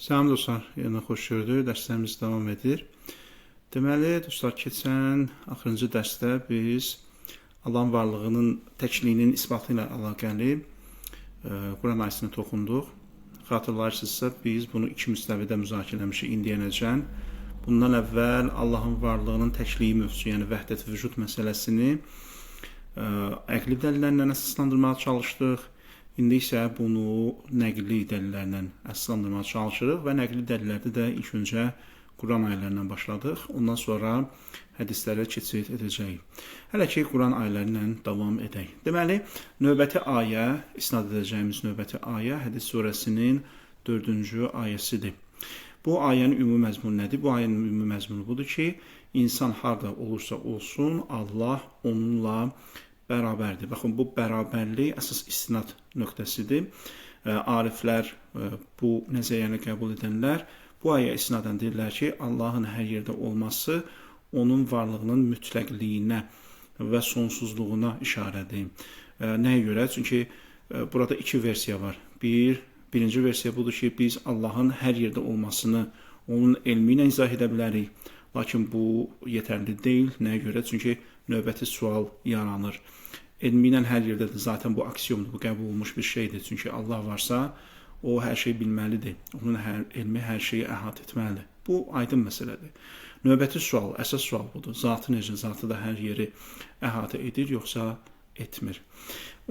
Salam dostlar, yenə xoş gördük. Dərslərimiz davam edir. Deməli, dostlar, keçən axırıncı dərsdə biz Allahın varlığının təkliyinin isbatı ilə əlaqəli Quran ayəsini toxunduq. Xatırlayırsınızsa, biz bunu iki müstəvidə müzakirə etmişik indiyənəcən. Bundan əvvəl Allahın varlığının təkliyi mövzusu, yəni vəhdət vücud məsələsini əqli dəlillərlə əsaslandırmağa çalışdıq. İndi isə bunu nəqli dəlillərlə əsaslandırmağa çalışırıq və nəqli dəlillərdə də ilk öncə Quran ayələrindən başladıq. Ondan sonra hədislərə keçid edəcəyik. Hələ ki, Quran ayələri ilə davam edək. Deməli, növbəti ayə, isnad edəcəyimiz növbəti ayə Hədis surəsinin 4-cü ayəsidir. Bu ayənin ümumi məzmunu nədir? Bu ayənin ümumi məzmunu budur ki, insan harda olursa olsun, Allah onunla bərabərdir. Baxın, bu bərabərlik əsas istinad nöqtəsidir. Ariflər, bu nəzəriyyəni qəbul edənlər bu ayəyə istinadən deyirlər ki, Allahın hər yerdə olması onun varlığının mütləqliyinə və sonsuzluğuna işarədir. Nəyə görə? Çünki burada iki versiya var. Birinci versiya budur ki, biz Allahın hər yerdə olmasını onun elmi ilə izah edə bilərik. Lakin bu yetərli deyil. Nəyə görə? Çünki növbəti sual yaranır. Elmi ilə hər yerdədir. Zaten bu aksiyomdur, bu qəbul olunmuş bir şeydir. Çünki Allah varsa, o hər şeyi bilməlidir. Onun elmi hər şeyi əhatə etməlidir. Bu aydın məsələdir. Növbəti sual, əsas sual budur. Zatı necə? Zatı da hər yeri əhatə edir, yoxsa etmir?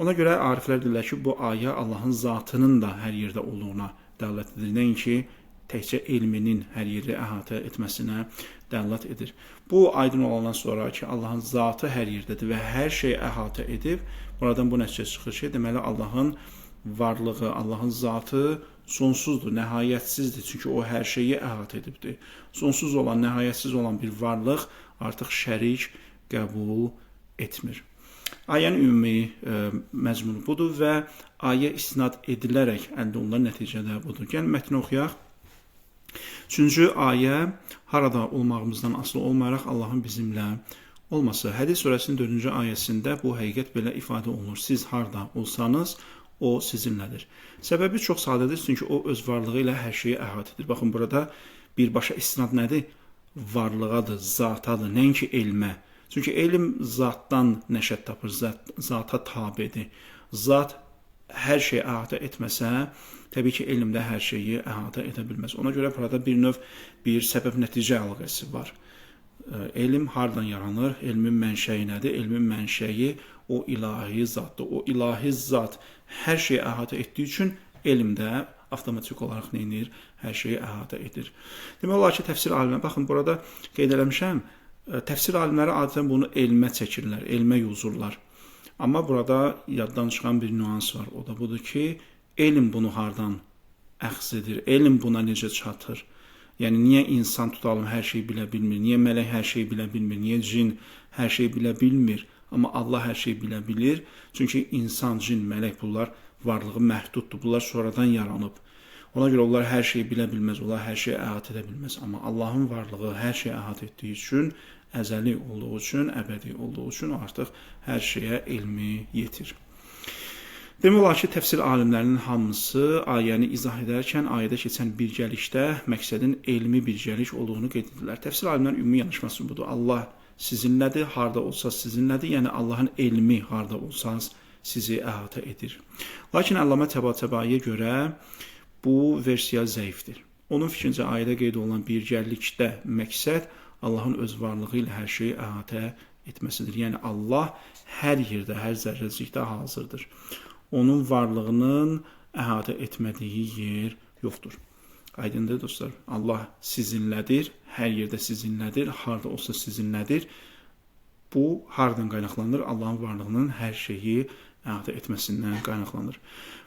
Ona görə ariflər deyirlər ki, bu ayə Allahın zatının da hər yerdə olduğuna dəlalət edir. Nəinki təkcə elminin hər yeri əhatə etməsinə dəlalət edir. Bu aydın olandan sonra ki, Allahın zatı hər yerdədir və hər şey əhatə edib, buradan bu nəticə çıxır ki, deməli Allahın varlığı, Allahın zatı sonsuzdur, nəhayətsizdir. Çünki o hər şeyi əhatə edibdir. Sonsuz olan, nəhayətsiz olan bir varlıq artıq şərik qəbul etmir. Ayənin ümumi məzmunu budur və ayə istinad edilərək əldə olunan nəticədə budur. Gəlin mətni oxuyaq. Üçüncü ayə harada olmağımızdan asılı olmayaraq Allahın bizimlə olması. Hədis surəsinin 4-cü ayəsində bu həqiqət belə ifadə olunur. Siz harada olsanız, o sizinlədir. Səbəbi çox sadədir, çünki o öz varlığı ilə hər şeyi əhatə edir. Baxın, burada birbaşa istinad nədir? Varlığadır, zatadır, nəinki elmə. Çünki elm zatdan nəşət tapır, zata tabidir. Zat hər şeyi əhatə etməsə, təbii ki, elmdə hər şeyi əhatə edə bilməz. Ona görə burada bir səbəb-nəticə əlaqəsi var. Elm hardan yaranır? Elmin mənşəyi nədir? Elmin mənşəyi o ilahi zatdır. O ilahi zat hər şeyi əhatə etdiyi üçün elm də avtomatik olaraq neyinir? Hər şeyi əhatə edir. Demək olar ki, təfsir alimləri, baxın, burada qeyd eləmişəm, təfsir alimləri adətən bunu elmə çəkirlər, elmə yozurlar. Amma burada yaddan çıxan bir nüans var. O da budur ki, elm bunu hardan əxz edir? Elm buna necə çatır? Yəni, niyə insan tutalım hər şeyi bilə bilmir? Niyə mələk hər şeyi bilə bilmir? Niyə cin hər şeyi bilə bilmir? Amma Allah hər şeyi bilə bilir. Çünki insan, cin, mələk bunlar varlığı məhduddur. Bunlar sonradan yaranıb. Ona görə onlar hər şeyi bilə bilməz, onlar hər şeyi əhatə edə bilməz. Amma Allahın varlığı hər şeyi əhatə etdiyi üçün, əzəli olduğu üçün, əbədi olduğu üçün artıq hər şeyə elmi yetir. Demək olar ki, təfsir alimlərinin hamısı ayəni izah edərkən ayədə keçən birgəlikdə məqsədin elmi birgəlik olduğunu qeyd edirlər. Təfsir alimlərinin ümumi yanaşması budur. Allah sizinlədir, harda olsanız sizinlədir. Yəni Allahın elmi harda olsanız sizi əhatə edir. Lakin Əllamə Təbatabəiyə görə bu versiya zəifdir. Onun fikrincə ayədə qeyd olunan birgəlikdə məqsəd Allahın öz varlığı ilə hər şeyi əhatə etməsidir. Yəni Allah hər yerdə, hər zərrəcikdə hazırdır. Onun varlığının əhatə etmədiyi yer yoxdur. Aydındır dostlar, Allah sizinlədir, hər yerdə sizinlədir, harda olsa sizinlədir. Bu, hardan qaynaqlanır? Allahın varlığının hər şeyi əhatə etməsindən qaynaqlanır.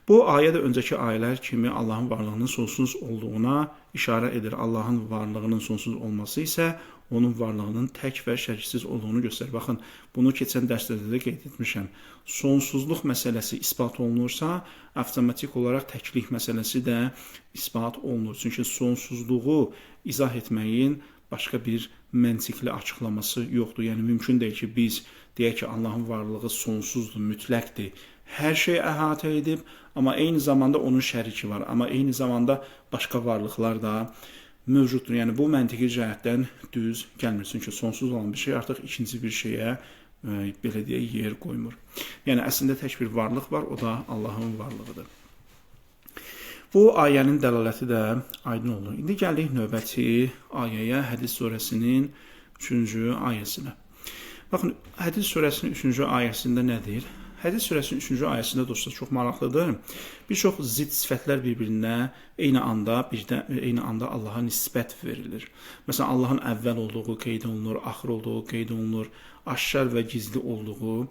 Bu ayə də öncəki ayələr kimi Allahın varlığının sonsuz olduğuna işarə edir. Allahın varlığının sonsuz olması isə onun varlığının tək və şəriksiz olduğunu göstərir. Baxın, bunu keçən dərslərdə də qeyd etmişəm. Sonsuzluq məsələsi isbat olunursa, avtomatik olaraq təklik məsələsi də isbat olunur. Çünki sonsuzluğu izah etməyin başqa bir məntiqli açıqlaması yoxdur. Yəni, mümkün deyil ki, biz deyək ki, Allahın varlığı sonsuzdur, mütləqdir hər şeyi əhatə edib, amma eyni zamanda onun şəriki var. Amma eyni zamanda başqa varlıqlar da mövcuddur. Yəni bu məntiqi cəhətdən düz gəlmir. Çünki sonsuz olan bir şey artıq ikinci bir şeyə belə deyək yer qoymur. Yəni əslində tək bir varlıq var, o da Allahın varlığıdır. Bu ayənin dəlaləti də aydın olur. İndi gəlirik növbəti ayəyə, Hədid surəsinin 3-cü ayəsinə. Baxın, Hədid surəsinin 3-cü ayəsində nədir? Hədid surəsinin 3-cü ayəsində dostlar çox maraqlıdır. Bir çox zidd sifətlər bir-birinə eyni anda Allaha nisbət verilir. Məsələn, Allahın əvvəl olduğu qeyd olunur, axır olduğu qeyd olunur, aşkar və gizli olduğu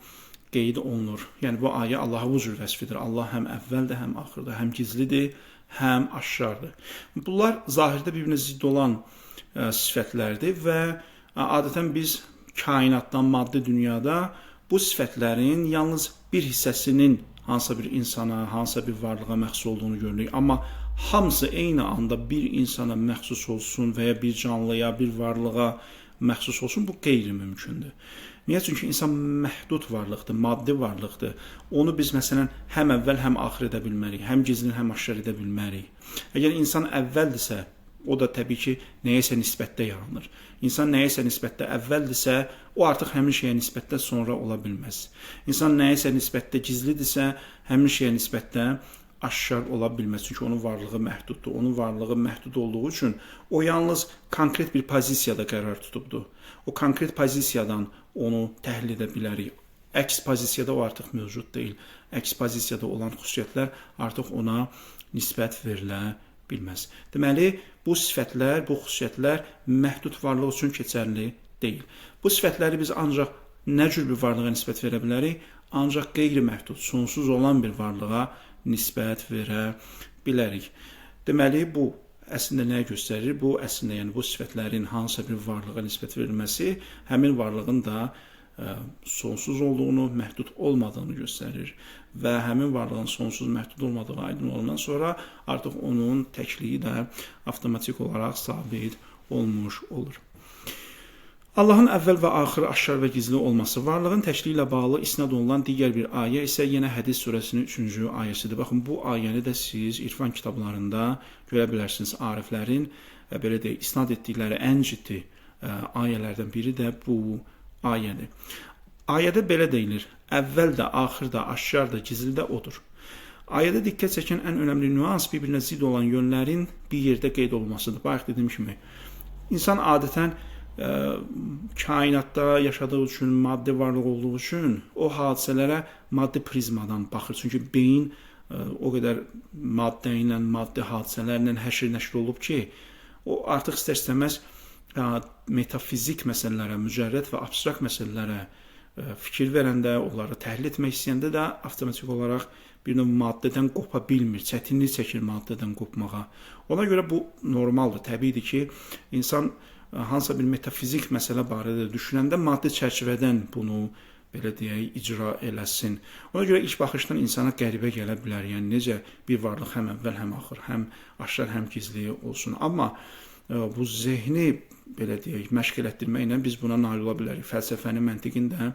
qeyd olunur. Yəni bu ayə Allaha bu cür vəsf edir. Allah həm əvvəldir, həm axırdır, həm gizlidir, həm aşkardır. Bunlar zahirdə bir-birinə zidd olan sifətlərdir və adətən biz kainatdan, maddi dünyada bu sifətlərin yalnız bir hissəsinin hansısa bir insana, hansısa bir varlığa məxsus olduğunu görürük. Amma hamısı eyni anda bir insana məxsus olsun və ya bir canlıya, bir varlığa məxsus olsun, bu qeyri-mümkündür. Niyə? Çünki insan məhdud varlıqdır, maddi varlıqdır. Onu biz məsələn həm əvvəl, həm axır edə bilmərik, həm gizlin, həm aşkar edə bilmərik. Əgər insan əvvəldirsə, o da təbii ki, nəyəsə nisbətdə yaranır. İnsan nəyəsə nisbətdə əvvəldirsə, o artıq həmin şeyə nisbətdə sonra ola bilməz. İnsan nəyəsə nisbətdə gizlidirsə, həmin şeyə nisbətdə aşkar ola bilməz. Çünki onun varlığı məhduddur. Onun varlığı məhdud olduğu üçün o yalnız konkret bir pozisiyada qərar tutubdur. O konkret pozisiyadan onu təhlil edə bilərik. Əks pozisiyada o artıq mövcud deyil. Əks pozisiyada olan xüsusiyyətlər artıq ona nisbət verilə bilməz. Deməli, bu sifətlər, bu xüsusiyyətlər məhdud varlıq üçün keçərli deyil. Bu sifətləri biz ancaq nə cür bir varlığa nisbət verə bilərik? Ancaq qeyri-məhdud, sonsuz olan bir varlığa nisbət verə bilərik. Deməli, bu əslində nəyə göstərir? Bu əslində yəni bu sifətlərin hansısa bir varlığa nisbət verilməsi həmin varlığın da sonsuz olduğunu, məhdud olmadığını göstərir və həmin varlığın sonsuz, məhdud olmadığı aydın olandan sonra artıq onun təkliyi də avtomatik olaraq sabit olmuş olur. Allahın əvvəl və axır, aşkar və gizli olması, varlığın təkliyi ilə bağlı isnad olunan digər bir ayə isə yenə Hədid surəsinin 3-cü ayəsidir. Baxın, bu ayəni də siz irfan kitablarında görə bilərsiniz. Ariflərin belə deyək, isnad etdikləri ən ciddi ayələrdən biri də bu ayədir. Ayədə belə deyilir: əvvəl də, axır da, aşkar da, gizli də odur. Ayədə diqqət çəkən ən önəmli nüans bir-birinə zidd olan yönlərin bir yerdə qeyd olunmasıdır. Bayaq dediyim kimi, insan adətən kainatda yaşadığı üçün, maddi varlıq olduğu üçün o hadisələrə maddi prizmadan baxır. Çünki beyin o qədər maddə ilə, maddi hadisələrlə həşr nəşr olub ki, o artıq istər-istəməz metafizik məsələlərə, mücərrəd və abstrakt məsələlərə fikir verəndə, onları təhlil etmək istəyəndə də avtomatik olaraq bir növ maddədən qopa bilmir, çətinlik çəkir maddədən qopmağa. Ona görə bu normaldır, təbiidir ki, insan hansısa bir metafizik məsələ barədə düşünəndə maddi çərçivədən bunu belə deyək, icra eləsin. Ona görə ilk baxışdan insana qəribə gələ bilər. Yəni necə bir varlıq həm əvvəl, həm axır, həm aşkar, həm gizli olsun. Amma bu zehni belə deyək, məşq elətdirməklə biz buna nail ola bilərik. Fəlsəfənin, məntiqin də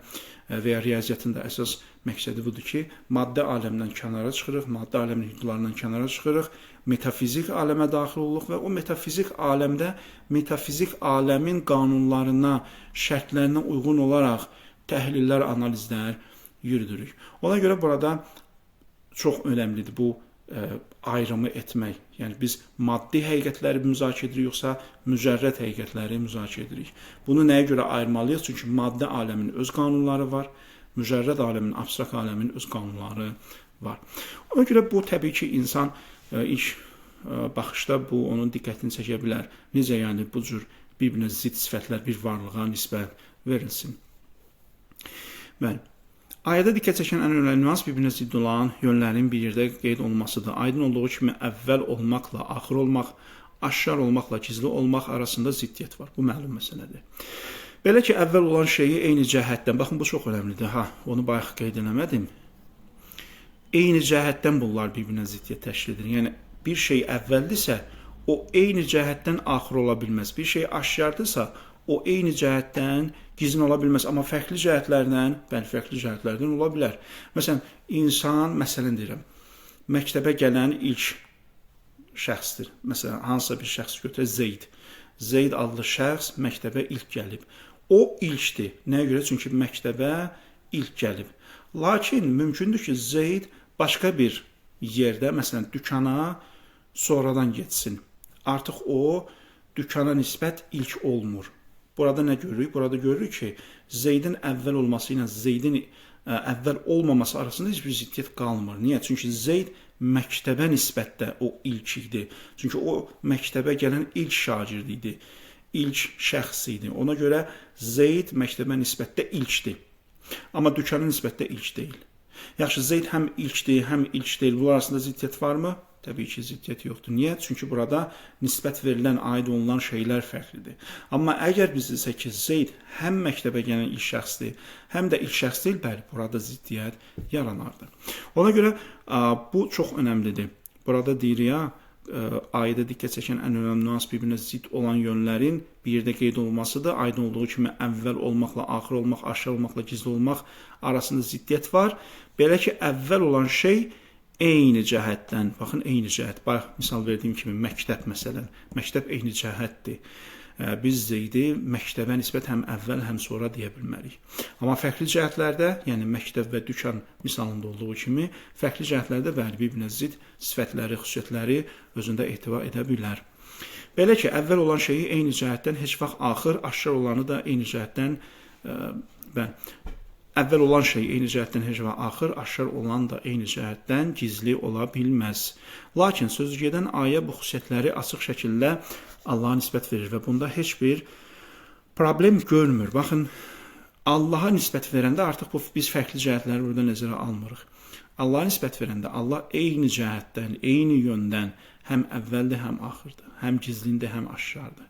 və ya riyaziyyatın da əsas məqsədi budur ki, maddə aləmindən kənara çıxırıq, maddə aləminin hüdudlarından kənara çıxırıq, metafizik aləmə daxil oluruq və o metafizik aləmdə metafizik aləmin qanunlarına, şərtlərinə uyğun olaraq təhlillər, analizlər yürüdürük. Ona görə burada çox önəmlidir bu ayrımı etmək. Yəni biz maddi həqiqətləri müzakirə edirik, yoxsa mücərrəd həqiqətləri müzakirə edirik. Bunu nəyə görə ayırmalıyıq? Çünki maddi aləmin öz qanunları var, mücərrəd aləmin, abstrakt aləmin öz qanunları var. Ona görə bu təbii ki, insan ilk baxışda bu onun diqqətini çəkə bilər. Necə yəni bu cür bir-birinə zidd sifətlər bir varlığa nisbət verilsin. Bəli. Ayədə diqqət çəkən ən önəmli nüans bir-birinə zidd olan yönlərin bir yerdə qeyd olunmasıdır. Aydın olduğu kimi əvvəl olmaqla axır olmaq, aşkar olmaqla gizli olmaq arasında ziddiyyət var. Bu məlum məsələdir. Belə ki, əvvəl olan şeyi eyni cəhətdən, baxın bu çox önəmlidir. Onu bayaq qeyd eləmədim. Eyni cəhətdən bunlar bir-birinə ziddiyyət təşkil edir. Yəni bir şey əvvəldirsə, o eyni cəhətdən axır ola bilməz. Bir şey aşkardırsa, o eyni cəhətdən gizlin ola bilməz, amma fərqli cəhətlərdən ola bilər. Məsələn, insan, məsələn deyirəm, məktəbə gələn ilk şəxsdir. Məsələn, hansısa bir şəxs götürək, Zeyd. Zeyd adlı şəxs məktəbə ilk gəlib. O ilkdir. Nəyə görə? Çünki məktəbə ilk gəlib. Lakin mümkündür ki, Zeyd başqa bir yerdə, məsələn, dükana sonradan getsin. Artıq o, dükana nisbət ilk olmur. Burada nə görürük? Burada görürük ki, Zeydin əvvəl olması ilə Zeydin əvvəl olmaması arasında heç bir ziddiyyət qalmır. Niyə? Çünki Zeyd məktəbə nisbətdə o ilk idi. Çünki o məktəbə gələn ilk şagird idi, ilk şəxs idi. Ona görə Zeyd məktəbə nisbətdə ilkdir. Amma dükana nisbətdə ilk deyil. Yaxşı, Zeyd həm ilkdir, həm ilk deyil. Bunlar arasında ziddiyyət varmı? Təbii ki, ziddiyyət yoxdur. Niyə? Çünki burada nisbət verilən, aid olunan şeylər fərqlidir. Amma əgər biz desək ki, Zeyd həm məktəbə gələn ilk şəxsdir, həm də ilk şəxs deyil, bəli, burada ziddiyyət yaranardı. Ona görə bu çox önəmlidir. Burada deyirik ya, ayədə diqqət çəkən ən önəmli nüans bir-birinə zidd olan yönlərin bir yerdə qeyd olunmasıdır. Aydın olduğu kimi əvvəl olmaqla, axır olmaq, aşağı olmaqla, gizli olmaq arasında ziddiyyət var. Belə ki, əvvəl olan şey eyni cəhətdən, baxın, eyni cəhət. Bax, misal verdiyim kimi, məktəb məsələn. Məktəb eyni cəhətdir. Biz Zeydi məktəbə nisbət həm əvvəl, həm sonra deyə bilmərik. Amma fərqli cəhətlərdə, yəni məktəb və dükan misalında olduğu kimi, fərqli cəhətlərdə bəli, bir-birinə zidd sifətləri, xüsusiyyətləri özündə ehtiva edə bilər. Belə ki, əvvəl olan şeyi eyni cəhətdən heç vaxt axır, aşağı olanı da eyni cəhətdən əvvəl olan şey eyni cəhətdən heç vaxt axır, aşağı olan da eyni cəhətdən gizli ola bilməz. Lakin sözü gedən ayə bu xüsusiyyətləri açıq şəkildə Allaha nisbət verir və bunda heç bir problem görmür. Baxın, Allaha nisbət verəndə artıq biz fərqli cəhətləri burada nəzərə almırıq. Allaha nisbət verəndə Allah eyni cəhətdən, eyni yöndən həm əvvəldir, həm axırdır, həm gizlindir, həm aşkardır.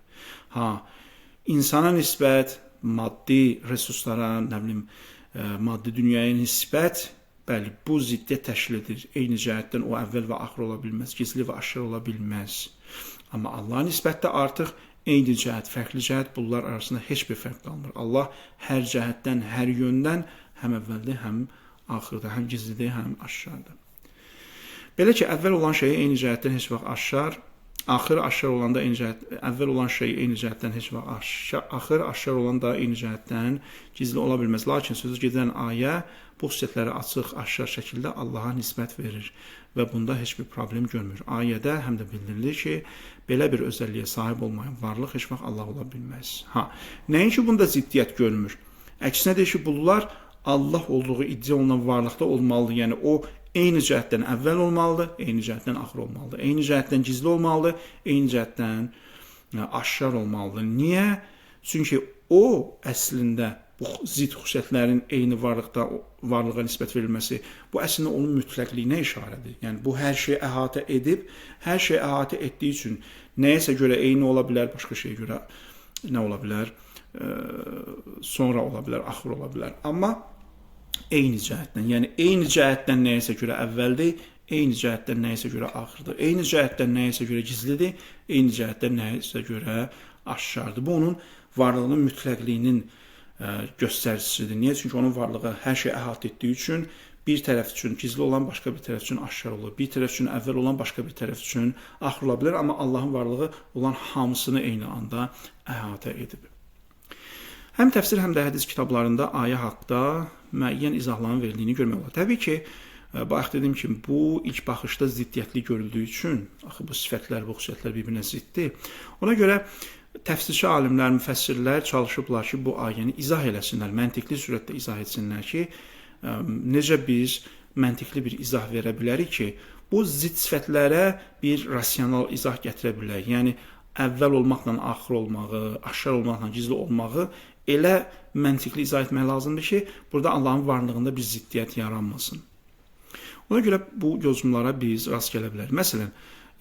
İnsana nisbət, maddi resurslara, nə bilim, maddi dünyaya nisbət, bəli, bu ziddiyyət təşkil edir. Eyni cəhətdən o əvvəl və axır ola bilməz, gizli və aşkar ola bilməz. Amma Allaha nisbətdə artıq eyni cəhət, fərqli cəhət, bunlar arasında heç bir fərq qalmır. Allah hər cəhətdən, hər yöndən həm əvvəldir, həm axırda, həm gizlidir, həm aşkardır. Belə ki, əvvəl olan şeyi eyni cəhətdən heç vaxt aşkar, axır aşkar olanda eyni cəhət, əvvəl olan şey eyni cəhətdən heç vaxt axır aşkar olan da eyni cəhətdən gizli ola bilməz. Lakin sözü gedən ayə bu xüsusiyyətləri açıq, aşkar şəkildə Allaha nisbət verir və bunda heç bir problem görmür. Ayədə həm də bildirilir ki, belə bir özəlliyə sahib olmayan varlıq heç vaxt Allah ola bilməz. Nəinki bunda ziddiyyət görmür. Əksinə deyir ki, bunlar Allah olduğu iddia olunan varlıqda olmalıdır. Yəni o eyni cəhətdən əvvəl olmalıdır, eyni cəhətdən axır olmalıdır. Eyni cəhətdən gizli olmalıdır, eyni cəhətdən aşkar olmalıdır. Niyə? Çünki o əslində bu zidd xüsusiyyətlərin eyni varlığa nisbət verilməsi, bu əslində onun mütləqliyinə işarədir. Yəni bu hər şeyi əhatə edib, hər şeyi əhatə etdiyi üçün nəyəsə görə eyni ola bilər, başqa şeyə görə nə ola bilər, sonra ola bilər, axır ola bilər. Amma eyni cəhətdən, yəni eyni cəhətdən nəyəsə görə əvvəldir, eyni cəhətdən nəyəsə görə axırdır, eyni cəhətdən nəyəsə görə gizlidir, eyni cəhətdən nəyəsə görə aşkardır. Bu onun varlığının mütləqliyinin göstəricisidir. Niyə? Çünki onun varlığı hər şey əhatə etdiyi üçün bir tərəf üçün gizli olan başqa bir tərəf üçün aşkar olur. Bir tərəf üçün əvvəl olan başqa bir tərəf üçün axır ola bilər, amma Allahın varlığı olan hamısını eyni anda əhatə edib. Həm təfsir, həm də hədis kitablarında ayə haqqda müəyyən izahların verildiğini görmək olar. Təbii ki, bayaq dediyim kimi, bu ilk baxışda ziddiyyətli görüldüyü üçün, axı bu sifətlər, bu xüsusiyyətlər bir-birinə ziddir. Ona görə təfsirçi alimlər, müfəssirlər çalışıblar ki, bu ayəni izah eləsinlər, məntiqli surətdə izah etsinlər ki, necə biz məntiqli bir izah verə bilərik ki, bu zidd sifətlərə bir rasional izah gətirə bilərik. Yəni, əvvəl olmaqla axır olmağı, aşkar olmaqla gizli olmağı elə məntiqli izah etmək lazımdır ki, burada Allahın varlığında bir ziddiyyət yaranmasın. Ona görə bu yozumlara biz rast gələ bilərik. Məsələn,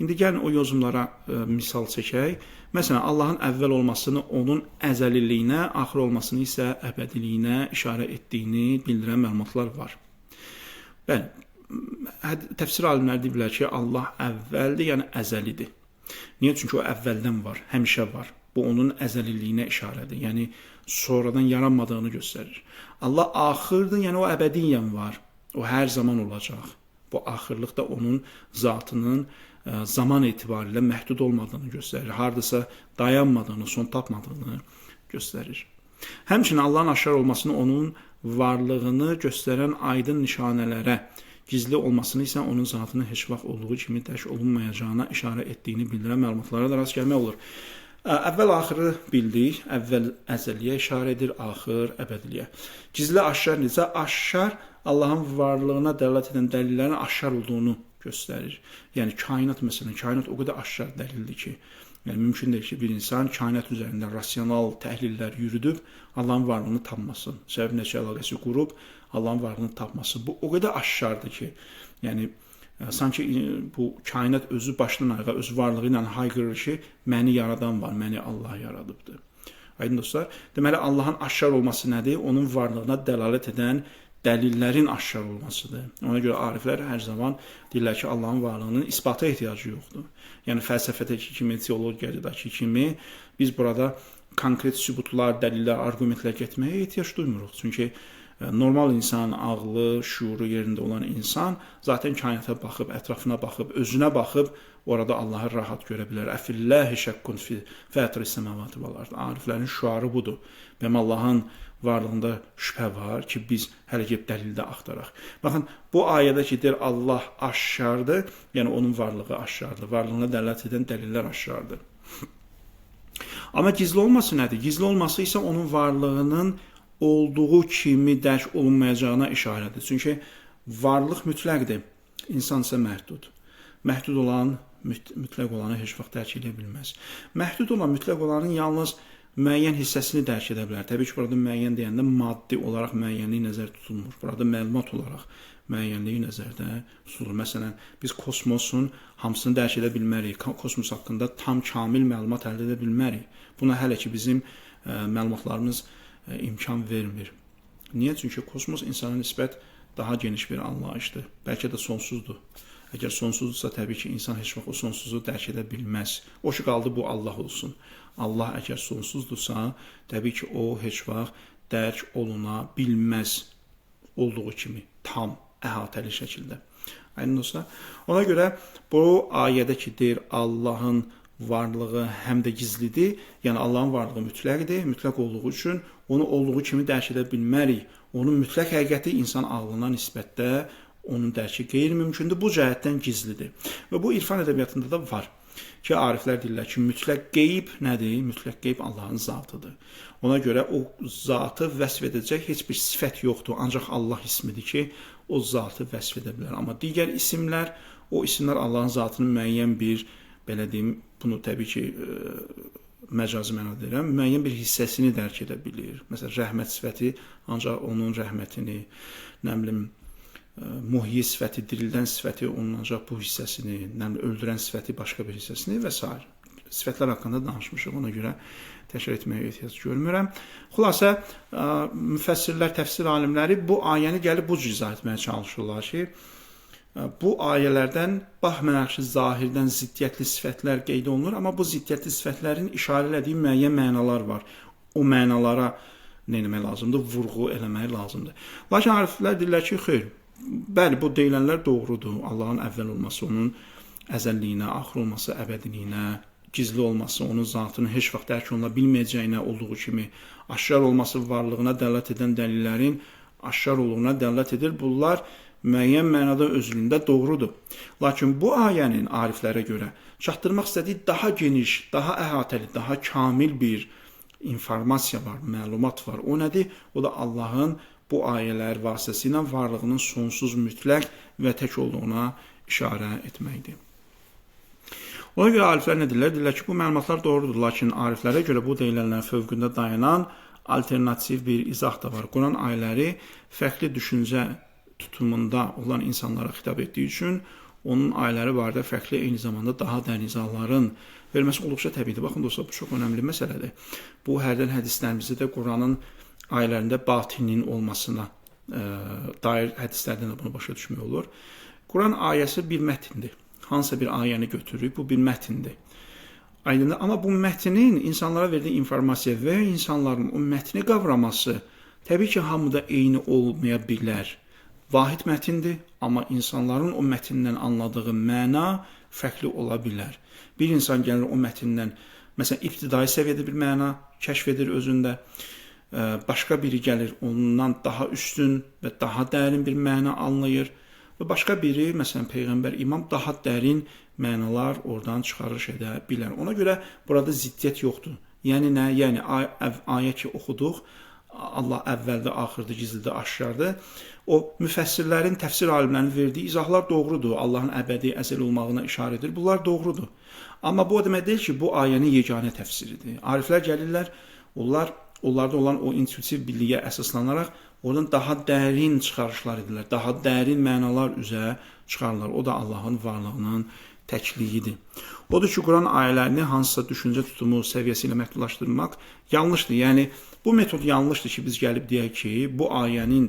indi gəlin o yozumlara misal çəkək. Məsələn, Allahın əvvəl olmasını onun əzəliliyinə, axır olmasını isə əbədiliyinə işarə etdiyini bildirən məlumatlar var. Bəli, təfsir alimləri deyirlər ki, Allah əvvəldir, yəni əzəlidir. Niyə? Çünki o əvvəldən var, həmişə var. bu onun əzəliliyinə işarədir. Yəni sonradan yaranmadığını göstərir. Allah axırdır, yəni o əbədiyyən var. O hər zaman olacaq. Bu axırlıq da onun zatının zaman etibarilə məhdud olmadığını göstərir. Hardasa dayanmadığını, son tapmadığını göstərir. Həmçinin Allahın aşkar olmasını onun varlığını göstərən aydın nişanələrə, gizli olmasını isə onun zatının heç vaxt olduğu kimi dərk olunmayacağına işarə etdiyini bildirən məlumatlara da rast gəlmək olur. Əvvəl-axırı bildik. Əvvəl əzəliyə işarə edir, axır əbədiliyə. Gizli aşkar necə? Aşkar Allahın varlığına dəlalət edən dəlillərin aşkar olduğunu göstərir. Yəni kainat məsələn, kainat o qədər aşkar dəlildir ki, yəni mümkün deyil ki, bir insan kainat üzərində rasional təhlillər yürüdüb Allahın varlığını tapmasın. Səbəb nəticə əlaqəsi qurub Allahın varlığını tapması. Bu o qədər aşkardır ki, yəni sanki bu kainat özü başdan ayağa öz varlığı ilə hayqırır ki, məni yaradan var, məni Allah yaradıbdır. Aydın dostlar, deməli Allahın aşkar olması nədir? Onun varlığına dəlalət edən dəlillərin aşkar olmasıdır. Ona görə ariflər hər zaman deyirlər ki, Allahın varlığının isbata ehtiyacı yoxdur. Yəni fəlsəfədəki kimi, teologiyadakı kimi biz burada konkret sübutlar, dəlillər, arqumentlər getməyə ehtiyac duymuruq. Çünki normal insan, ağlı, şuuru yerində olan insan zaten kainata baxıb, ətrafına baxıb, özünə baxıb orada Allahı rahat görə bilər. Əfilləhi şəkkun fi fətris səmavati vəl ard. Ariflərin şüarı budur. Bəm Allahın varlığında şübhə var ki, biz hələ gəlib dəlildə axtaraq. Baxın, bu ayədə ki, deyir Allah aşkardır, yəni onun varlığı aşkardır. Varlığına dəlalət edən dəlillər aşkardır. Amma gizli olması nədir? Gizli olması isə onun varlığının olduğu kimi dərk olunmayacağına işarədir. Çünki varlıq mütləqdir, insan isə məhdud. Məhdud olan mütləq olanı heç vaxt dərk edə bilməz. Məhdud olan mütləq olanın yalnız müəyyən hissəsini dərk edə bilər. Təbii ki, burada müəyyən deyəndə maddi olaraq müəyyənlik nəzərdə tutulmur. Burada məlumat olaraq müəyyənliyi nəzərdə tutulur. Məsələn, biz kosmosun hamısını dərk edə bilmərik. Kosmos haqqında tam kamil məlumat əldə edə bilmərik. Buna hələ ki bizim məlumatlarımız imkan vermir. Niyə? Çünki kosmos insana nisbət daha geniş bir anlayışdır. Bəlkə də sonsuzdur. Əgər sonsuzdursa, təbii ki, insan heç vaxt o sonsuzu dərk edə bilməz. O ki, qaldı bu Allah olsun. Allah əgər sonsuzdursa, təbii ki, o heç vaxt dərk oluna bilməz olduğu kimi, tam, əhatəli şəkildə. Aynı dostlar. Ona görə bu ayədə ki, deyir Allahın varlığı həm də gizlidir, yəni Allahın varlığı mütləqdir, mütləq olduğu üçün onu olduğu kimi dərk edə bilmərik. Onun mütləq həqiqəti insan ağlına nisbətdə onun dərki qeyri-mümkündür, bu cəhətdən gizlidir. Və bu irfan ədəbiyyatında da var ki, ariflər deyirlər ki, mütləq qeyb nədir? Mütləq qeyb Allahın zatıdır. Ona görə o zatı vəsf edəcək heç bir sifət yoxdur, ancaq Allah ismidir ki, o zatı vəsf edə bilər. Amma digər isimlər, o isimlər Allahın zatının müəyyən bir, belə deyim, bunu təbii ki, məcazi mənada deyirəm, müəyyən bir hissəsini dərk edə bilir. Məsələn, rəhmət sifəti ancaq onun rəhmətini, nə bilim, muhyi sifəti, dirildən sifəti onun ancaq bu hissəsini, nə bilim, öldürən sifəti başqa bir hissəsini və s. Sifətlər haqqında danışmışıq, ona görə təkrar etməyə ehtiyac görmürəm. Xülasə, müfəssirlər, təfsir alimləri bu ayəni gəlib bu cür izah etməyə çalışırlar ki, bu ayələrdən baxmayaraq ki, zahirdən ziddiyyətli sifətlər qeyd olunur, amma bu ziddiyyətli sifətlərin işarə elədiyi müəyyən mənalar var. O mənalara nə etmək lazımdır? Vurğu eləmək lazımdır. Lakin ariflər deyirlər ki, xeyr, bəli, bu deyilənlər doğrudur. Allahın əvvəl olması, onun əzəlliyinə, axır olması, əbədiliyinə, gizli olması, onun zatının heç vaxt dərk oluna bilməyəcəyinə olduğu kimi, aşkar olması varlığına dəlalət edən dəlillərin aşkar olduğuna dəlalət edir. Bunlar müəyyən mənada özlüyündə doğrudur. Lakin bu ayənin ariflərə görə çatdırmaq istədiyi daha geniş, daha əhatəli, daha kamil bir informasiya var, məlumat var. O nədir? O da Allahın bu ayələr vasitəsilə varlığının sonsuz, mütləq və tək olduğuna işarə etməkdir. Ona görə ariflər nə deyirlər? Deyirlər ki, bu məlumatlar doğrudur, lakin ariflərə görə bu deyilənlərin fövqündə dayanan alternativ bir izah da var. Quran ayələri fərqli düşüncə tutumunda olan insanlara xitab etdiyi üçün onun ayələri barədə fərqli, eyni zamanda daha dərin izahların verməsi olduqca təbiidir. Baxın dostlar, bu çox önəmli məsələdir. Bu hərdən hədislərimizdə də Quranın ayələrində batinin olmasına dair hədislərdən də bunu başa düşmək olur. Quran ayəsi bir mətindir. Hansısa bir ayəni götürürük, bu bir mətindir. Aydındır. Amma bu mətnin insanlara verdiyi informasiya və insanların o mətni qavraması təbii ki, hamıda eyni olmaya bilər. Vahid mətindir, amma insanların o mətndən anladığı məna fərqli ola bilər. Bir insan gəlir o mətndən, məsələn, ibtidai səviyyədə bir məna kəşf edir özündə, başqa biri gəlir ondan daha üstün və daha dərin bir məna anlayır və başqa biri, məsələn, Peyğəmbər İmam daha dərin mənalar oradan çıxarış edə bilər. Ona görə burada ziddiyyət yoxdur. Yəni nə? Yəni ayə ki oxuduq, Allah əvvəldə, axırda, gizlidə, aşkardır. O müfəssirlərin, təfsir alimlərinin verdiyi izahlar doğrudur. Allahın əbədi, əzəl olmağına işarə edir. Bunlar doğrudur. Amma bu o demək deyil ki, bu ayənin yeganə təfsiridir. Ariflər gəlirlər, onlarda olan o intuitiv biliyə əsaslanaraq oradan daha dərin çıxarışlar edirlər, daha dərin mənalar üzə çıxarırlar. O da Allahın varlığının təkliyidir. Odur ki, Quran ayələrini hansısa düşüncə tutumu səviyyəsi ilə məhdudlaşdırmaq yanlışdır. Yəni, bu metod yanlışdır ki, biz gəlib deyək ki, bu ayənin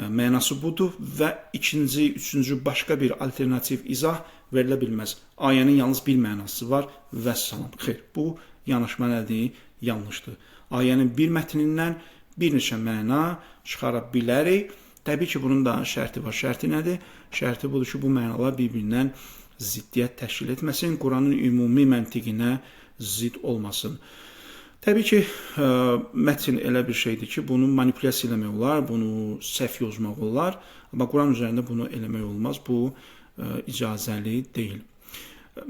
mənası budur və ikinci, üçüncü başqa bir alternativ izah verilə bilməz. Ayənin yalnız bir mənası var və salam. Xeyr, bu yanaşma nədir? Yanlışdır. Ayənin bir mətnindən bir neçə məna çıxara bilərik. Təbii ki, bunun da şərti var. Şərti nədir? Şərti budur ki, bu mənalar bir-birindən ziddiyyət təşkil etməsin, Quranın ümumi məntiqinə zidd olmasın. Təbii ki, mətn elə bir şeydir ki, bunu manipulyasiya eləmək olar, bunu səhv yozmaq olar, amma Quran üzərində bunu eləmək olmaz, bu icazəli deyil.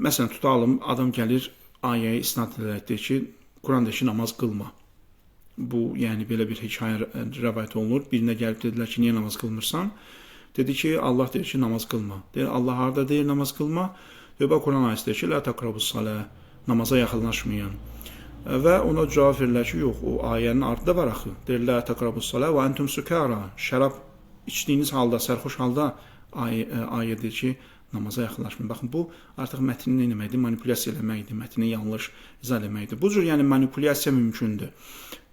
Məsələn, tutalım, adam gəlir, ayəyə isnad edərək deyir ki, Quranda ki, namaz qılma. Bu, yəni, belə bir hekayə rəvayət olunur. Birinə gəlib dedilər ki, niyə namaz qılmırsan? Dedi ki, Allah deyir ki, namaz qılma. Deyir, Allah harada deyir namaz qılma? Deyir, Quran ayəsi deyir ki, la taqrabu's-salə, namaza yaxınlaşmayın. Və ona cavab verirlər ki, yox, o ayənin ardında var axı. Deyir, la taqrabu's-salə və entum sukara. Şərab içdiyiniz halda, sərxoş halda ayə deyir ki, namaza yaxınlaşmayın. Baxın, bu artıq mətni nə deməkdir? Manipulyasiya eləməkdir, mətni yanlış izah eləməkdir. Bu cür, yəni, manipulyasiya mümkündür.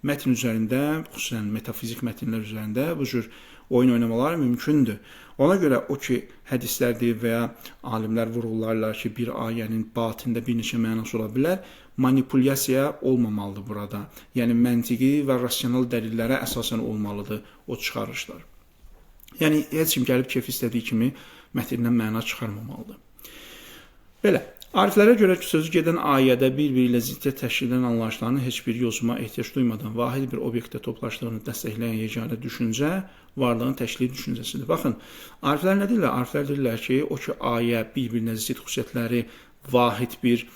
Mətn üzərində, xüsusən metafizik mətnlər üzərində bu cür oyun oynamalar mümkündür. Ona görə o ki, hədislərdir və ya alimlər vurğularlar ki, bir ayənin batində bir neçə mənası ola bilər, manipulyasiya olmamalıdır burada. Yəni, məntiqi və rasional dəlillərə əsasən olmalıdır o çıxarışlar. Yəni, heç kim gəlib keyf istədiyi kimi mətndən məna çıxarmamalıdır. Belə, ariflərə görə ki, sözü gedən ayədə bir-biri ilə ziddiyyət təşkil edən anlayışların heç bir yozuma ehtiyac duymadan vahid bir obyektdə toplaşdığını dəstəkləyən yeganə düşüncə varlığın təşkili düşüncəsidir. Baxın, ariflər nə deyirlər? Ariflər deyirlər ki, o ki, ayə bir-birinə zidd xüsusiyyətləri vahid bir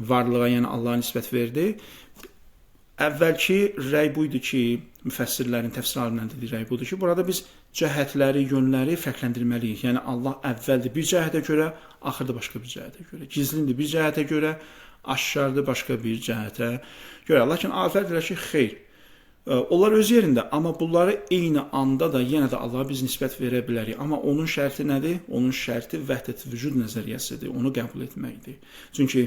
varlığa, yəni Allaha nisbət verdi. Əvvəlki rəy buydu ki, müfəssirlərin, təfsir alimlərinin dediyi rəy budur ki, burada biz cəhətləri, yönləri fərqləndirməliyik. Yəni, Allah əvvəldir bir cəhətə görə, axırda başqa bir cəhətə görə. Gizlindir bir cəhətə görə, aşkardır başqa bir cəhətə görə. Lakin ariflər deyirlər ki, xeyr. Onlar öz yerində, amma bunları eyni anda da yenə də Allaha biz nisbət verə bilərik. Amma onun şərti nədir? Onun şərti vəhdət vücud nəzəriyyəsidir. Onu qəbul etməkdir. Çünki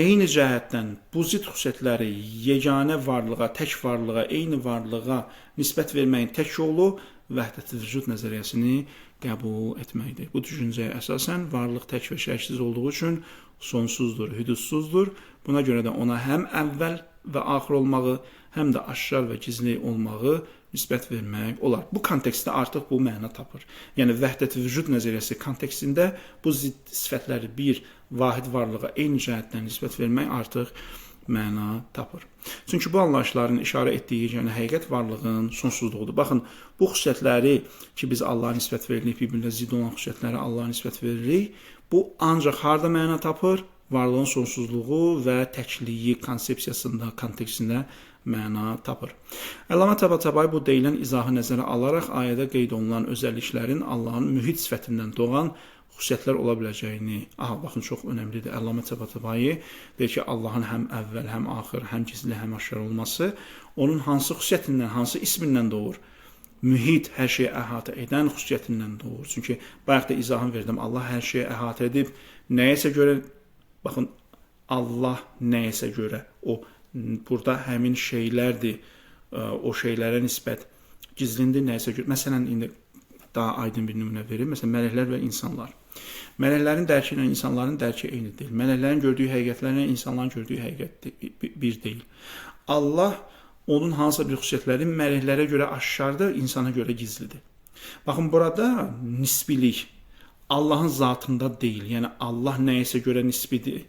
eyni cəhətdən bu zidd xüsusiyyətləri yeganə varlığa, tək varlığa, eyni varlığa nisbət verməyin tək yolu vəhdət vücud nəzəriyyəsini qəbul etməkdir. Bu düşüncəyə əsasən varlıq tək və şərksiz olduğu üçün sonsuzdur, hüdudsuzdur. Buna görə də ona həm əvvəl və axır olmağı, həm də aşkar və gizli olmağı nisbət vermək olar. Bu kontekstdə artıq bu məna tapır. Yəni, vəhdət vücud nəzəriyyəsi kontekstində bu zidd sifətləri bir vahid varlığa eyni cəhətdən nisbət vermək artıq məna tapır. Çünki bu anlayışların işarə etdiyi yeganə həqiqət varlığın sonsuzluğudur. Baxın, bu xüsusiyyətləri ki, biz Allaha nisbət veririk, bir-birinə zidd olan xüsusiyyətləri Allaha nisbət veririk, bu ancaq harda məna tapır? Varlığın sonsuzluğu və təkliyi konsepsiyasında, kontekstində məna tapır. Əllamə Təbatabai bu deyilən izahı nəzərə alaraq ayədə qeyd olunan özəlliklərin Allahın mühit sifətindən doğan xüsusiyyətlər ola biləcəyini, baxın, çox önəmlidir. Əllamə Təbatabai deyir ki, Allahın həm əvvəl, həm axır, həm gizli, həm aşkar olması onun hansı xüsusiyyətindən, hansı ismindən doğur? Mühit, hər şeyi əhatə edən xüsusiyyətindən doğur. Çünki bayaq da izahını verdim, Allah hər şeyi əhatə edib, nəyəsə görə, baxın, Allah nəyəsə görə, o burada həmin şeylərdir, o şeylərə nisbət gizlindir, nəyəsə görə. Məsələn, indi daha aydın bir nümunə verim. Məsələn, mələklər və insanlar. Mələklərin dərki ilə insanların dərki eyni deyil. Mələklərin gördüyü həqiqətlərlə insanların gördüyü həqiqət bir deyil. Allah onun hansısa bir xüsusiyyətləri mələklərə görə aşkardır, insana görə gizlidir. Baxın, burada nisbilik Allahın zatında deyil. Yəni Allah nəyəsə görə nisbidir,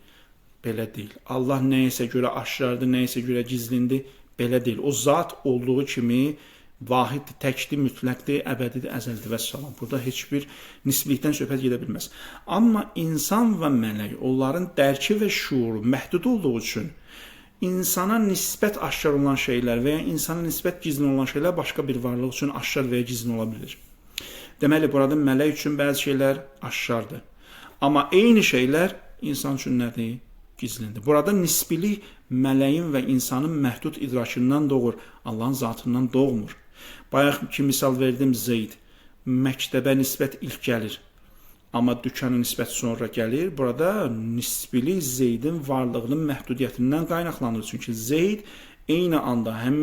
belə deyil. Allah nəyəsə görə aşkardır, nəyəsə görə gizlindir, belə deyil. O zat olduğu kimi vahiddir, təkdir, mütləqdir, əbədidir, əzəldir və salam. Burada heç bir nisbilikdən söhbət gedə bilməz. Amma insan və mələk, onların dərki və şuuru məhdud olduğu üçün insana nisbət aşkar olan şeylər və ya insana nisbət gizlin olan şeylər başqa bir varlıq üçün aşkar və ya gizlin ola bilir. Deməli, burada mələk üçün bəzi şeylər aşkardır. Amma eyni şeylər insan üçün nədir? Gizlindir. Burada nisbilik mələyin və insanın məhdud idrakından doğur, Allahın zatından doğmur. Bayaq ki, misal verdim, Zeyd. Məktəbə nisbət ilk gəlir, amma dükana nisbət sonra gəlir. Burada nisbilik Zeydin varlığının məhdudiyyətindən qaynaqlanır. Çünki Zeyd eyni anda həm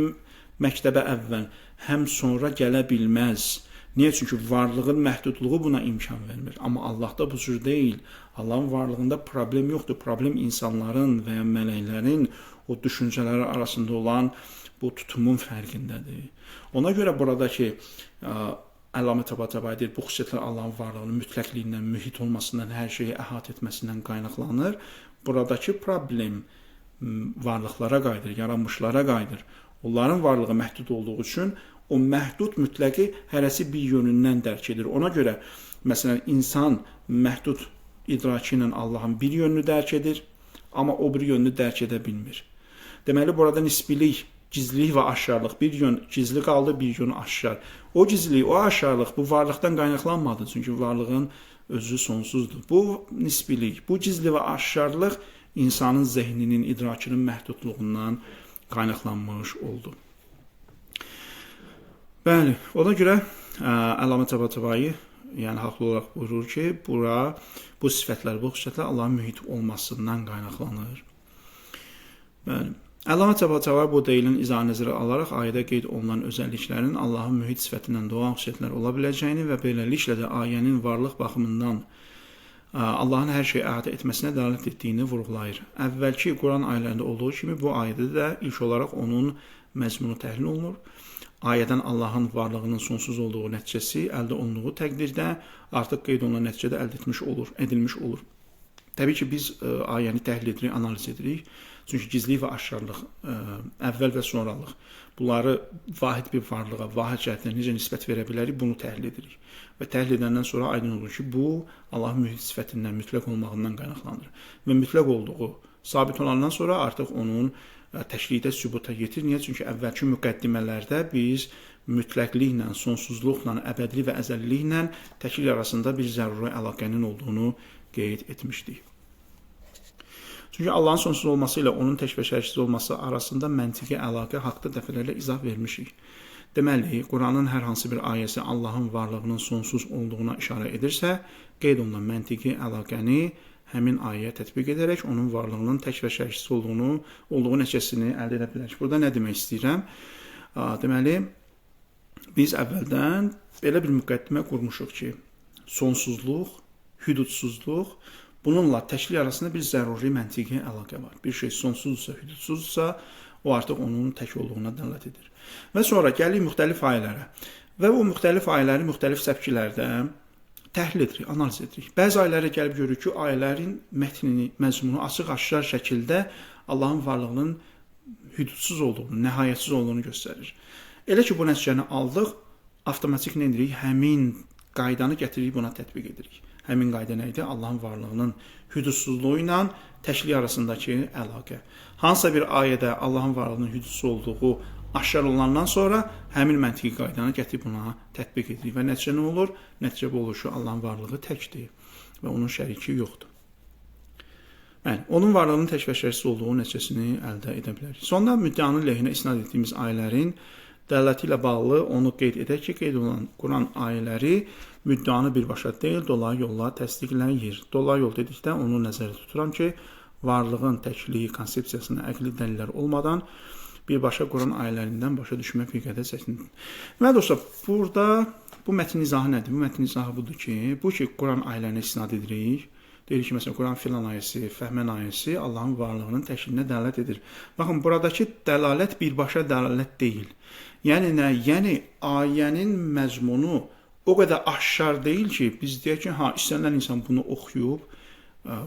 məktəbə əvvəl, həm sonra gələ bilməz. Niyə? Çünki varlığın məhdudluğu buna imkan vermir. Amma Allahda bu cür deyil. Allahın varlığında problem yoxdur. Problem insanların və ya mələklərin o düşüncələri arasında olan bu tutumun fərqindədir. Ona görə buradakı Əllama Təbatabai deyir, bu xüsusiyyətlər Allahın varlığının mütləqliyindən, mühit olmasından, hər şeyi əhatə etməsindən qaynaqlanır. Buradakı problem varlıqlara qayıdır, yaranmışlara qayıdır. Onların varlığı məhdud olduğu üçün o məhdud mütləqi hərəsi bir yönündən dərk edir. Ona görə, məsələn, insan məhdud idraki ilə Allahın bir yönünü dərk edir, amma o bir yönünü dərk edə bilmir. Deməli, burada nisbilik, gizlilik və aşkarlıq, bir yön gizli qaldı, bir yön aşkar. O gizlilik, o aşkarlıq bu varlıqdan qaynaqlanmadı, çünki varlığın özü sonsuzdur. Bu nisbilik, bu gizli və aşkarlıq insanın zehninin, idrakının məhdudluğundan qaynaqlanmış oldu. Bəli, ona görə Əllama Təbatabai yəni haqlı olaraq buyurur ki, bu sifətlər, bu xüsusiyyətlər Allahın mühit olmasından qaynaqlanır. Bəli. Əllama Təbatabai bu deyilin izahı nəzərə alaraq ayədə qeyd olunan özəlliklərin Allahın mühit sifətindən doğan xüsusiyyətlər ola biləcəyini və beləliklə də ayənin varlıq baxımından Allahın hər şeyi əhatə etməsinə dəlalət etdiyini vurğulayır. Əvvəlki Quran ayələrində olduğu kimi bu ayədə də ilk olaraq onun məzmunu təhlil olunur. Ayədən Allahın varlığının sonsuz olduğu nəticəsi əldə olunduğu təqdirdə artıq qeyd olunan nəticədə əldə edilmiş olur. Təbii ki, biz ayəni təhlil edirik, analiz edirik. Çünki gizlilik və aşkarlıq, əvvəl və sonralıq, bunları vahid bir varlığa, vahid cəhətlə necə nisbət verə bilərik, bunu təhlil edirik. Və təhlil edəndən sonra aydın olur ki, bu Allahın mühit sifətindən, mütləq olmağından qaynaqlanır. Və mütləq olduğu sabit olandan sonra artıq onun təşriqdə sübuta yetir. Niyə? Çünki əvvəlki müqəddimələrdə biz mütləqliklə, sonsuzluqla, əbədli və əzəlliliklə təklik arasında bir zəruri əlaqənin olduğunu qeyd etmişdik. Çünki Allahın sonsuz olması ilə onun tək və şərksiz olması arasında məntiqi əlaqə haqda dəfələrlə izah vermişik. Deməli, Quranın hər hansı bir ayəsi Allahın varlığının sonsuz olduğuna işarə edirsə, qeyd olunan məntiqi əlaqəni həmin ayəyə tətbiq edərək onun varlığının tək və şərksiz olduğu nəticəsini əldə edə bilərik. Burada nə demək istəyirəm? Deməli, biz əvvəldən belə bir müqəddimə qurmuşuq ki, sonsuzluq, hüdudsuzluq, bununla təklik arasında bir zəruri məntiqi əlaqə var. Bir şey sonsuzsa, hüdudsuzsa, o artıq onun tək olduğuna dəlalət edir. Və sonra gəlirik müxtəlif ayələrə. Və o müxtəlif ayələri müxtəlif səpkilərdə təhlil edirik, analiz edirik. Bəzi ayələrə gəlib görürük ki, ayələrin mətnini, məzmunu açıq-aşkar şəkildə Allahın varlığının hüdudsuz olduğunu, nəhayətsiz olduğunu göstərir. Elə ki, bu nəticəni aldıq, avtomatik nə edirik? Həmin qaydanı gətiririk, buna tətbiq edirik. Həmin qayda nə idi? Allahın varlığının hüdudsuzluğu ilə təklik arasındakı əlaqə. Hansısa bir ayədə Allahın varlığının hüdudsuz olduğu aşkar olandan sonra həmin məntiqi qaydanı gətirib buna tətbiq edirik. Və nəticə nə olur? Nəticə bu olur ki, Allahın varlığı təkdir və onun şəriki yoxdur. Yəni, onun varlığının tək və şərksiz olduğu nəticəsini əldə edə bilərik. Sonra müddianın lehinə isnad etdiyimiz ayələrin dəlaləti ilə bağlı onu qeyd edək ki, qeyd olunan Quran ayələri müddianı birbaşa deyil, dolayı yolla təsdiqləyir. Dolayı yol dedikdə onu nəzərdə tuturam ki, varlığın təkliyi konsepsiyasına əqli dəlillər olmadan birbaşa Quran ayələrindən başa düşmək bir qədər çətindir. Və dostlar, burada bu mətn izahı nədir? Bu mətn izahı budur ki, Quran ayələrinə istinad edirik. Deyir ki, məsələn, Quran filan ayəsi, Fəhmən ayəsi Allahın varlığının təklilinə dəlalət edir. Baxın, buradakı dəlalət birbaşa dəlalət deyil. Yəni nə? Yəni ayənin məzmunu o qədər aşkar deyil ki, biz deyək ki, istənilən insan bunu oxuyub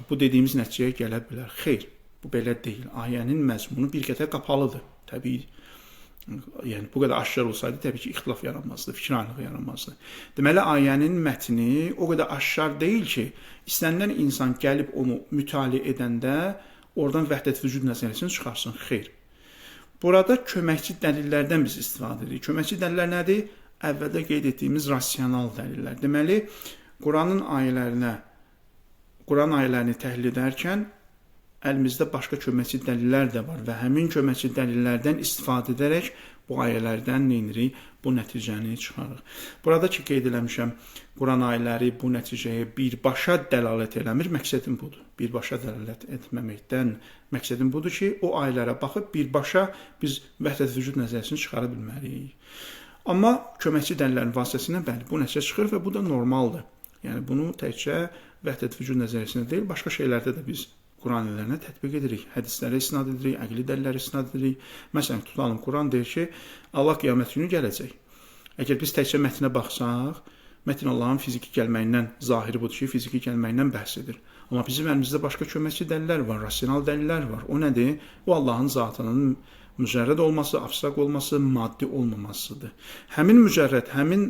bu dediyimiz nəticəyə gələ bilər. Xeyr, bu belə deyil. Ayənin məzmunu bir qədər qapalıdır. Təbii, yəni bu qədər aşkar olsaydı, təbii ki, ixtilaf yaranmazdı, fikir ayrılığı yaranmazdı. Deməli, ayənin mətni o qədər aşkar deyil ki, istənilən insan gəlib onu mütaliə edəndə oradan vəhdət vücud nəzəriyyəsini çıxarsın. Xeyr. Burada köməkçi dəlillərdən biz istifadə edirik. Köməkçi dəlillər nədir? Əvvəldə qeyd etdiyimiz rasional dəlillər. Deməli, Quran ayələrini təhlil edərkən əlimizdə başqa köməkçi dəlillər də var və həmin köməkçi dəlillərdən istifadə edərək bu ayələrdən neynirik? Bu nəticəni çıxarırıq. Burada ki, qeyd eləmişəm, Quran ayələri bu nəticəyə birbaşa dəlalət eləmir. Məqsədim budur. Birbaşa dəlalət etməməkdən məqsədim budur ki, o ayələrə baxıb birbaşa biz vəhdət vücud nəzəriyyəsini çıxara bilməliyik. Amma köməkçi dəlillərin vasitəsilə bəli, bu nəticə çıxır və bu da normaldır. Yəni, bunu təkcə vəhdət vücud nəzəriyyəsində deyil, başqa şeylərdə də biz Quran ayələrinə tətbiq edirik, hədislərə istinad edirik, əqli dəlillərə istinad edirik. Məsələn, tutalım, Quran deyir ki, Allah qiyamət günü gələcək. Əgər biz təkcə mətnə baxsaq, mətn Allahın fiziki gəlməyindən, zahiri budur ki, fiziki gəlməyindən bəhs edir. Amma bizim əlimizdə başqa köməkçi dəlillər var, rasional dəlillər var. O nədir? O Allahın zatının mücərrəd olması, abstrakt olması, maddi olmamasıdır. Həmin mücərrəd, həmin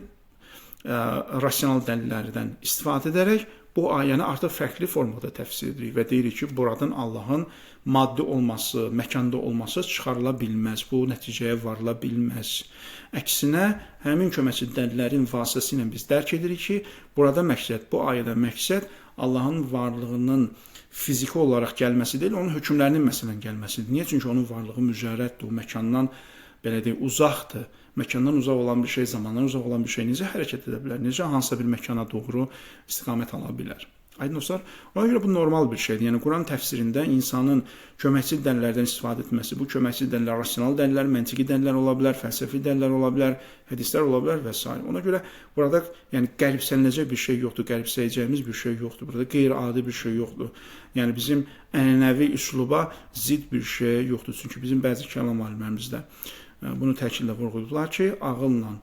rasional dəlillərdən istifadə edərək bu ayəni artıq fərqli formada təfsir edirik və deyirik ki, buradan Allahın maddi olması, məkanda olması çıxarıla bilməz, bu nəticəyə varıla bilməz. Əksinə, həmin köməkçi dəlillərin vasitəsilə biz dərk edirik ki, burada məqsəd, bu ayədə məqsəd Allahın varlığının fiziki olaraq gəlməsi deyil, onun hökmlərinin məsələn gəlməsidir. Niyə? Çünki onun varlığı mücərrəddir, o məkandan belə deyək, uzaqdır. Məkandan uzaq olan bir şey, zamandan uzaq olan bir şey necə hərəkət edə bilər? Necə hansısa bir məkana doğru istiqamət ala bilər? Aydın dostlar, ona görə bu normal bir şeydir. Yəni, Quran təfsirində insanın köməkçi dəlillərdən istifadə etməsi, bu köməkçi dəlillər, rasional dəlillər, məntiqi dəlillər ola bilər, fəlsəfi dəlillər ola bilər, hədislər ola bilər və s. Ona görə burada yəni, qəribsəniləcək bir şey yoxdur, qəribsəyəcəyimiz bir şey yoxdur, burada qeyri-adi bir şey yoxdur. Yəni, bizim ənənəvi üsluba zid bir şey yoxdur. Çünki bizim bəzi kəlam alimlərimizdə bunu təkidlə vurğulayıblar ki, ağılla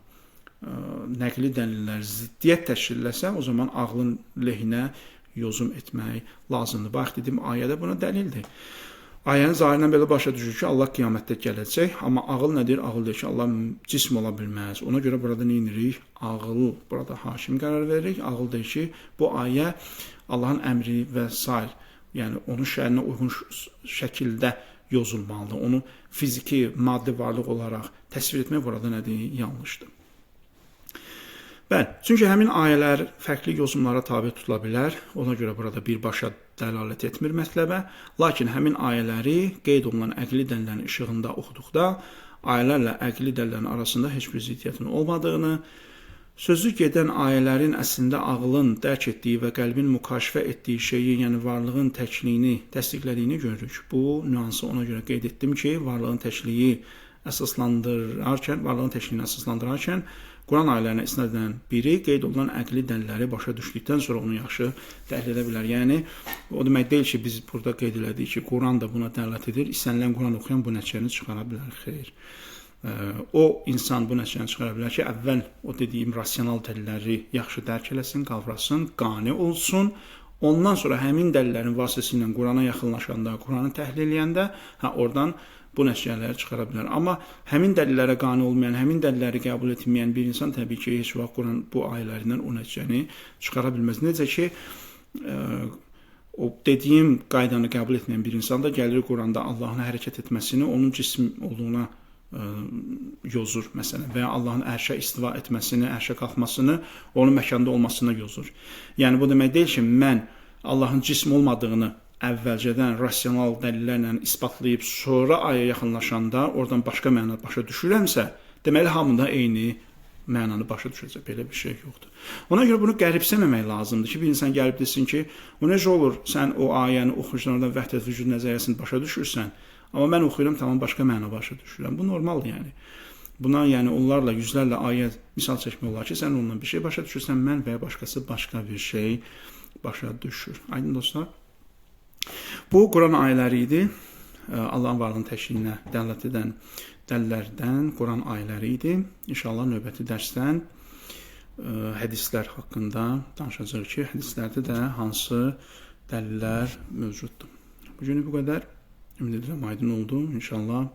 nəqli dəlillər ziddiyyət təşkil etsə, o zaman ağlın lehinə yozum etmək lazımdır. Bax, dedim, ayədə buna dəlildir. Ayənin zahirindən belə başa düşür ki, Allah qiyamətdə gələcək, amma ağıl nədir? Ağıl deyir ki, Allah cism ola bilməz. Ona görə burada nə edirik? Ağıl, burada hakim qərar veririk. Ağıl deyir ki, bu ayə Allahın əmri və s. Yəni, onun şərinə uyğun şəkildə yozulmalıdır. Onu fiziki, maddi varlıq olaraq təsvir etmək burada nədir? Yanlışdır. Bəli, çünki həmin ayələr fərqli yozumlara tabi tutula bilər. Ona görə burada birbaşa dəlalət etmir mətləbə. Lakin həmin ayələri qeyd olunan əqli dəlillərin işığında oxuduqda ayələrlə əqli dəlillərin arasında heç bir ziddiyyətin olmadığını, sözü gedən ayələrin əslində ağlın dərk etdiyi və qəlbin mükaşifə etdiyi şeyi, yəni varlığın təkliyini təsdiqlədiyini görürük. Bu nüansı ona görə qeyd etdim ki, varlığın təkliyini əsaslandırarkən Quran ayələrinə istinad edən biri qeyd olunan əqli dəlilləri başa düşdükdən sonra onu yaxşı dəhlil edə bilər. Yəni, o demək deyil ki, biz burada qeyd elədik ki, Quran da buna dəlalət edir. İstənilən Quran oxuyan bu nəticəni çıxara bilər. Xeyr. O insan bu nəticəni çıxara bilər ki, əvvəl o dediyim rasional dəlilləri yaxşı dərk eləsin, qavrasın, qane olsun. Ondan sonra həmin dəlillərin vasitəsilə Qurana yaxınlaşanda, Quranı təhlil eləyəndə, oradan bu nəticələri çıxara bilər. Amma həmin dəlillərə qane olmayan, həmin dəlilləri qəbul etməyən bir insan təbii ki, heç vaxt Quran bu ayələrindən o nəticəni çıxara bilməz. Necə ki, o dediyim qaydanı qəbul etməyən bir insan da gəlir Quranda Allahın hərəkət etməsini, onun cism olduğuna yozur, məsələn, və ya Allahın ərşə istiva etməsini, ərşə qalxmasını, onun məkanda olmasına yozur. Yəni, bu demək deyil ki, mən Allahın cism olmadığını əvvəlcədən rasional dəlillərlə isbatlayıb, sonra aya yaxınlaşanda oradan başqa məna başa düşürəmsə, deməli, hamında eyni mənanı başa düşəcək. Belə bir şey yoxdur. Ona görə bunu qəribsəməmək lazımdır ki, bir insan gəlib desin ki, o necə olur, sən o ayəni oxuyursan, oradan vəhdət vücud nəzəriyyəsini başa düşürsən, amma mən oxuyuram, tamam başqa məna başa düşürəm. Bu normaldır yəni. Buna yəni onlarla, yüzlərlə ayə misal çəkmək olar ki, sən ondan bir şey başa düşürsən, mən və ya başqası başqa bir şey başa düşür. Aydın dostlar? Bu Quran ayələri idi. Allahın varlığının təşkiyinə dəlalət edən dəlillərdən Quran ayələri idi. İnşallah növbəti dərsdən hədislər haqqında danışacağıq ki, hədislərdə də hansı dəlillər mövcuddur. Bu günü bu qədər. Ümid edirəm aydın oldu. İnşallah